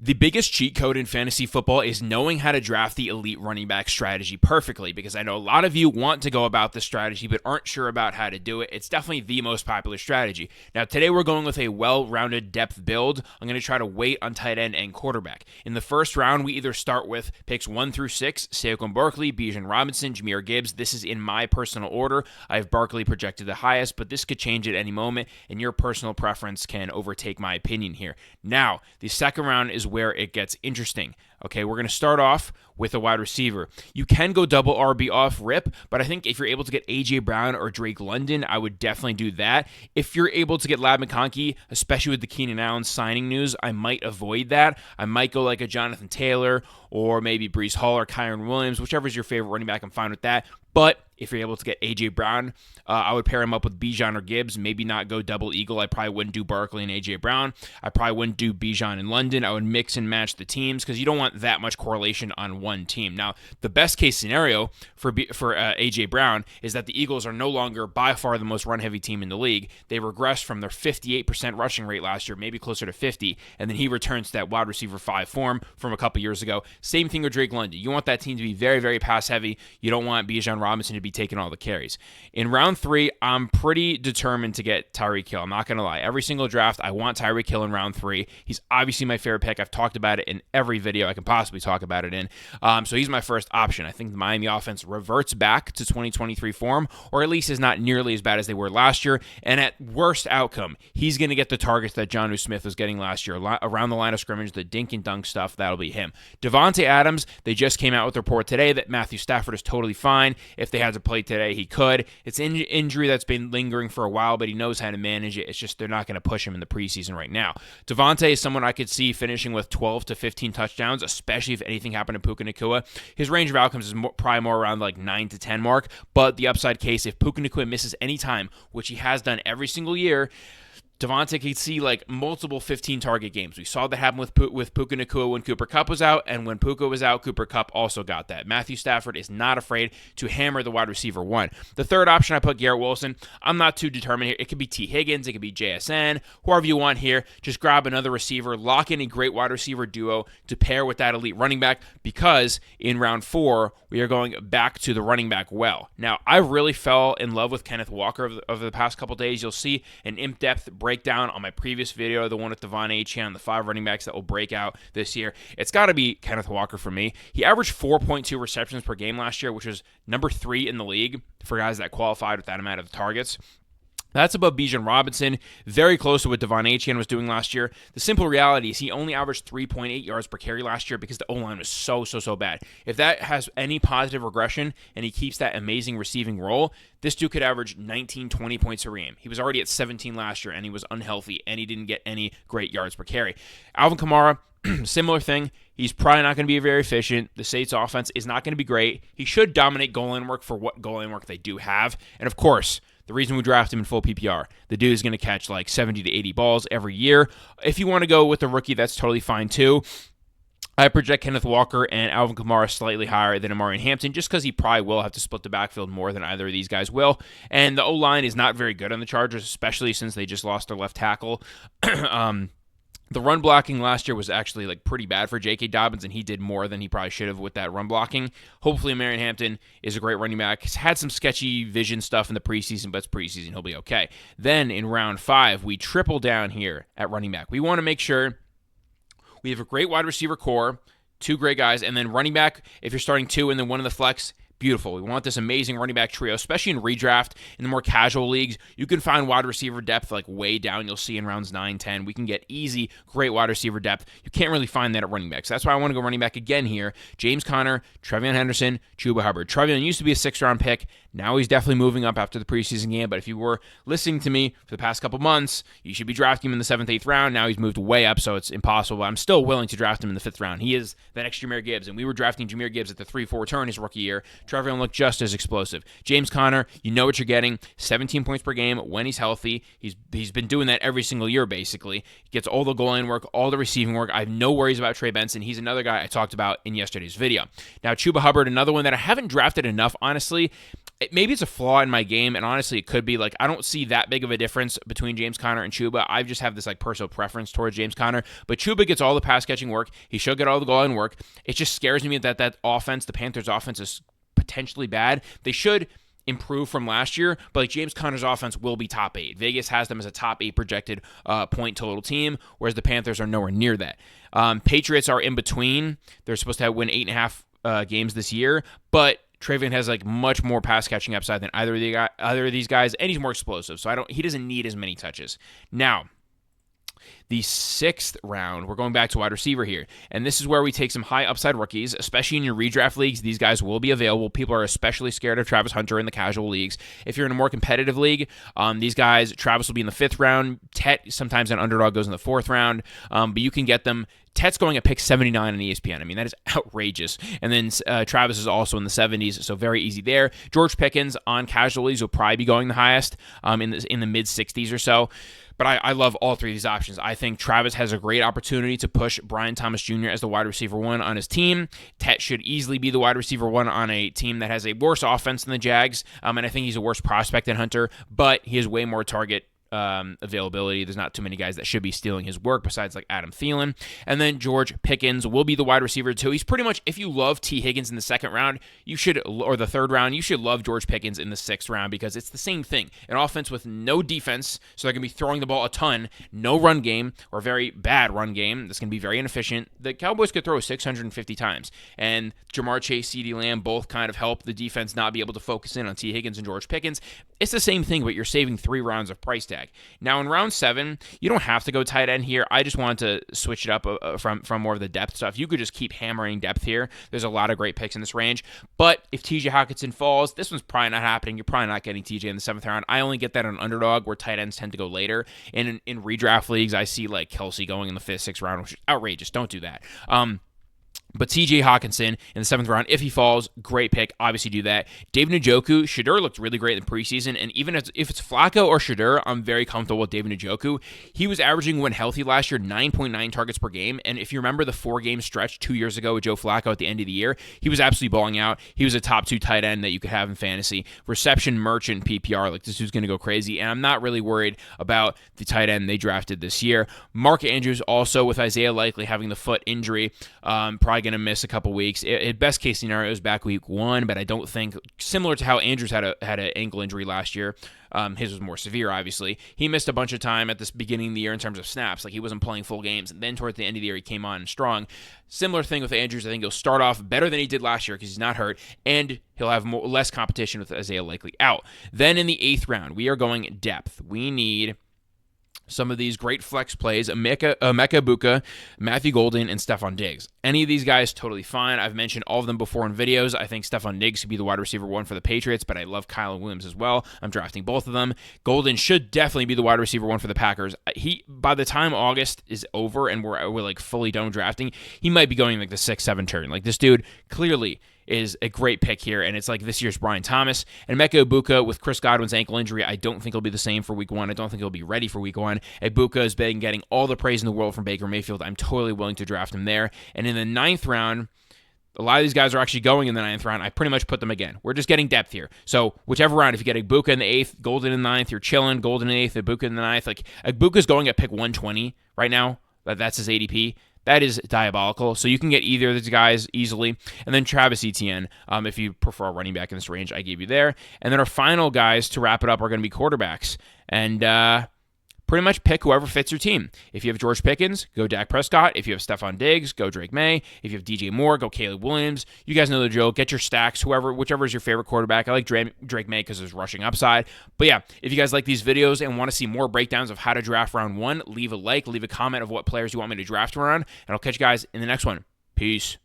The biggest cheat code in fantasy football is knowing how to draft the elite running back strategy perfectly, because I know a lot of you want to go about this strategy but aren't sure about how to do it. It's definitely the most popular strategy. Now, today we're going with a well-rounded depth build. I'm going to try to wait on tight end and quarterback. In the first round, we either start with picks 1 through 6, Saquon Barkley, Bijan Robinson, Jahmyr Gibbs. This is in my personal order. I have Barkley projected the highest, but this could change at any moment, and your personal preference can overtake my opinion here. Now, the second round is where it gets interesting. Okay, we're going to start off with a wide receiver. You can go double RB off rip, but I think if you're able to get A.J. Brown or Drake London, I would definitely do that. If you're able to get Lab McConkey, especially with the Keenan Allen signing news, I might avoid that. I might go like a Jonathan Taylor or maybe Breece Hall or Kyron Williams, whichever is your favorite running back, I'm fine with that. But if you're able to get A.J. Brown, I would pair him up with Bijan or Gibbs, maybe not go double eagle. I probably wouldn't do Barkley and A.J. Brown. I probably wouldn't do Bijan and London. I would mix and match the teams because you don't want that much correlation on one team. Now, the best case scenario for A.J. Brown is that the Eagles are no longer by far the most run-heavy team in the league. They regressed from their 58% rushing rate last year, maybe closer to 50, and then he returns to that wide receiver 5 form from a couple years ago. Same thing with Drake London. You want that team to be very, very pass-heavy. You don't want Bijan Robinson to be taking all the carries. In round 3, I'm pretty determined to get Tyreek Hill. I'm not going to lie. Every single draft, I want Tyreek Hill in round 3. He's obviously my favorite pick. I've talked about it in every video I can possibly talk about it in. So he's my first option. I think the Miami offense reverts back to 2023 form, or at least is not nearly as bad as they were last year. And at worst outcome, he's going to get the targets that Jonnu Smith was getting last year. Around the line of scrimmage, the dink and dunk stuff, that'll be him. Devontae Adams, they just came out with a report today that Matthew Stafford is totally fine. If they had to play today, he could. It's an injury that's been lingering for a while, but he knows how to manage it. It's just they're not going to push him in the preseason right now. Devontae is someone I could see finishing with 12 to 15 touchdowns, especially if anything happened to Puka Nacua. His range of outcomes is probably more around like 9 to 10 mark, but the upside case, if Puka Nacua misses any time, which he has done every single year, Devontae could see like multiple 15-target games. We saw that happen with Puka Nacua when Cooper Kupp was out, and when Puka was out, Cooper Kupp also got that. Matthew Stafford is not afraid to hammer the wide receiver 1. The third option, I put Garrett Wilson. I'm not too determined here. It could be T. Higgins. It could be JSN. Whoever you want here. Just grab another receiver. Lock in a great wide receiver duo to pair with that elite running back, because in round 4, we are going back to the running back well. Now, I really fell in love with Kenneth Walker over the past couple days. You'll see an in-depth breakdown on my previous video, the one with Devon Achane, the 5 running backs that will break out this year. It's got to be Kenneth Walker for me. He averaged 4.2 receptions per game last year, which was number 3 in the league for guys that qualified with that amount of targets. That's above Bijan Robinson, very close to what Devon Achane was doing last year. The simple reality is he only averaged 3.8 yards per carry last year because the O-line was so bad. If that has any positive regression and he keeps that amazing receiving role, this dude could average 19, 20 points per game. He was already at 17 last year, and he was unhealthy, and he didn't get any great yards per carry. Alvin Kamara, similar thing. He's probably not going to be very efficient. The Saints offense is not going to be great. He should dominate goal line work for what goal line work they do have. And of course, the reason we draft him in full PPR, the dude is going to catch like 70 to 80 balls every year. If you want to go with a rookie, that's totally fine too. I project Kenneth Walker and Alvin Kamara slightly higher than Amari Hampton, just because he probably will have to split the backfield more than either of these guys will. And the O-line is not very good on the Chargers, especially since they just lost their left tackle. The run blocking last year was actually like pretty bad for J.K. Dobbins, and he did more than he probably should have with that run blocking. Hopefully, Marion Hampton is a great running back. He's had some sketchy vision stuff in the preseason, but it's preseason. He'll be okay. Then in round 5, we triple down here at running back. We want to make sure we have a great wide receiver core, 2 great guys, and then running back, if you're starting 2 and then 1 in the flex, beautiful. We want this amazing running back trio, especially in redraft. In the more casual leagues, you can find wide receiver depth like way down. You'll see in rounds 9, 10. We can get easy, great wide receiver depth. You can't really find that at running back. So that's why I want to go running back again here. James Conner, Trevion Henderson, Chuba Hubbard. Trevion used to be a 6th-round pick. Now he's definitely moving up after the preseason game, but if you were listening to me for the past couple months, you should be drafting him in the 7th, 8th round. Now he's moved way up, so it's impossible, but I'm still willing to draft him in the 5th round. He is the next Jahmyr Gibbs, and we were drafting Jahmyr Gibbs at the 3-4 turn his rookie year. Trevion looked just as explosive. James Conner, you know what you're getting. 17 points per game when he's healthy. He's been doing that every single year, basically. He gets all the goal line work, all the receiving work. I have no worries about Trey Benson. He's another guy I talked about in yesterday's video. Now, Chuba Hubbard, another one that I haven't drafted enough, honestly. maybe it's a flaw in my game, and honestly, it could be. Like, I don't see that big of a difference between James Conner and Chuba. I just have this like personal preference towards James Conner, but Chuba gets all the pass catching work. He should get all the goal line work. It just scares me that offense, the Panthers' offense, is potentially bad. They should improve from last year, but like James Conner's offense will be top 8. Vegas has them as a top 8 projected point total team, whereas the Panthers are nowhere near that. Patriots are in between. They're supposed to win 8.5 games this year, but Travion has like much more pass catching upside than either of these guys, and he's more explosive. So he doesn't need as many touches. Now, the 6th round, we're going back to wide receiver here. And this is where we take some high upside rookies, especially in your redraft leagues. These guys will be available. People are especially scared of Travis Hunter in the casual leagues. If you're in a more competitive league, these guys, Travis will be in the 5th round. Tet, sometimes an underdog, goes in the 4th round. But you can get them. Tet's going at pick 79 on ESPN. I mean, that is outrageous. And then Travis is also in the 70s, so very easy there. George Pickens on casual leagues will probably be going the highest in the mid 60s or so. But I love all 3 of these options. I think Travis has a great opportunity to push Brian Thomas Jr. as the wide receiver 1 on his team. Tet should easily be the wide receiver 1 on a team that has a worse offense than the Jags. And I think he's a worse prospect than Hunter, but he has way more target availability. There's not too many guys that should be stealing his work besides like Adam Thielen. And then George Pickens will be the wide receiver 2. He's pretty much, if you love T. Higgins in the 2nd round, or the 3rd round, you should love George Pickens in the 6th round because it's the same thing. An offense with no defense, so they're going to be throwing the ball a ton, no run game, or very bad run game. That's going to be very inefficient. The Cowboys could throw 650 times. And Jamar Chase, CeeDee Lamb both kind of help the defense not be able to focus in on T. Higgins and George Pickens. It's the same thing, but you're saving 3 rounds of price tag. Now, in round 7, you don't have to go tight end here. I just wanted to switch it up from more of the depth stuff. You could just keep hammering depth here. There's a lot of great picks in this range. But if TJ Hockenson falls, this one's probably not happening. You're probably not getting TJ in the 7th round. I only get that on underdog where tight ends tend to go later. And in redraft leagues, I see like Kelsey going in the 5th, 6th round, which is outrageous. Don't do that. But TJ Hockenson in the 7th round, if he falls, great pick. Obviously do that. David Njoku, Shedeur looked really great in the preseason. And even if it's Flacco or Shedeur, I'm very comfortable with David Njoku. He was averaging, when healthy last year, 9.9 targets per game. And if you remember the 4-game stretch 2 years ago with Joe Flacco at the end of the year, he was absolutely balling out. He was a top 2 tight end that you could have in fantasy. Reception, merchant, PPR, like this dude's going to go crazy. And I'm not really worried about the tight end they drafted this year. Mark Andrews also, with Isaiah Likely having the foot injury, probably going to miss a couple weeks. Best case scenario is back week 1, but I don't think, similar to how Andrews had an ankle injury last year, his was more severe, obviously. He missed a bunch of time at this beginning of the year in terms of snaps. Like, he wasn't playing full games. And then toward the end of the year, he came on strong. Similar thing with Andrews. I think he'll start off better than he did last year because he's not hurt, and he'll have less competition with Isaiah Likely out. Then in the 8th round, we are going depth. We need some of these great flex plays, Emeka Egbuka, Matthew Golden, and Stephon Diggs. Any of these guys, totally fine. I've mentioned all of them before in videos. I think Stephon Diggs could be the wide receiver 1 for the Patriots, but I love Kylen Williams as well. I'm drafting both of them. Golden should definitely be the wide receiver 1 for the Packers. By the time August is over and we're like fully done drafting, he might be going like the 6-7 turn. Like, this dude clearly is a great pick here, and it's like this year's Brian Thomas. And Emeka Egbuka, with Chris Godwin's ankle injury, I don't think he'll be the same for week 1. I don't think he'll be ready for week 1. Egbuka has been getting all the praise in the world from Baker Mayfield. I'm totally willing to draft him there. And in the 9th round, a lot of these guys are actually going in the 9th round. I pretty much put them again. We're just getting depth here. So whichever round, if you get Egbuka in the 8th, Golden in the 9th, you're chilling. Golden in the 8th, Egbuka in the 9th. Like, Egbuka's going at pick 120 right now. That's his ADP. That is diabolical. So you can get either of these guys easily. And then Travis Etienne, if you prefer a running back in this range, I gave you there. And then our final guys to wrap it up are going to be quarterbacks. And pretty much pick whoever fits your team. If you have George Pickens, go Dak Prescott. If you have Stephon Diggs, go Drake May. If you have DJ Moore, go Caleb Williams. You guys know the drill. Get your stacks, whichever is your favorite quarterback. I like Drake May because there's rushing upside. But yeah, if you guys like these videos and want to see more breakdowns of how to draft round 1, leave a like, leave a comment of what players you want me to draft around, and I'll catch you guys in the next one. Peace.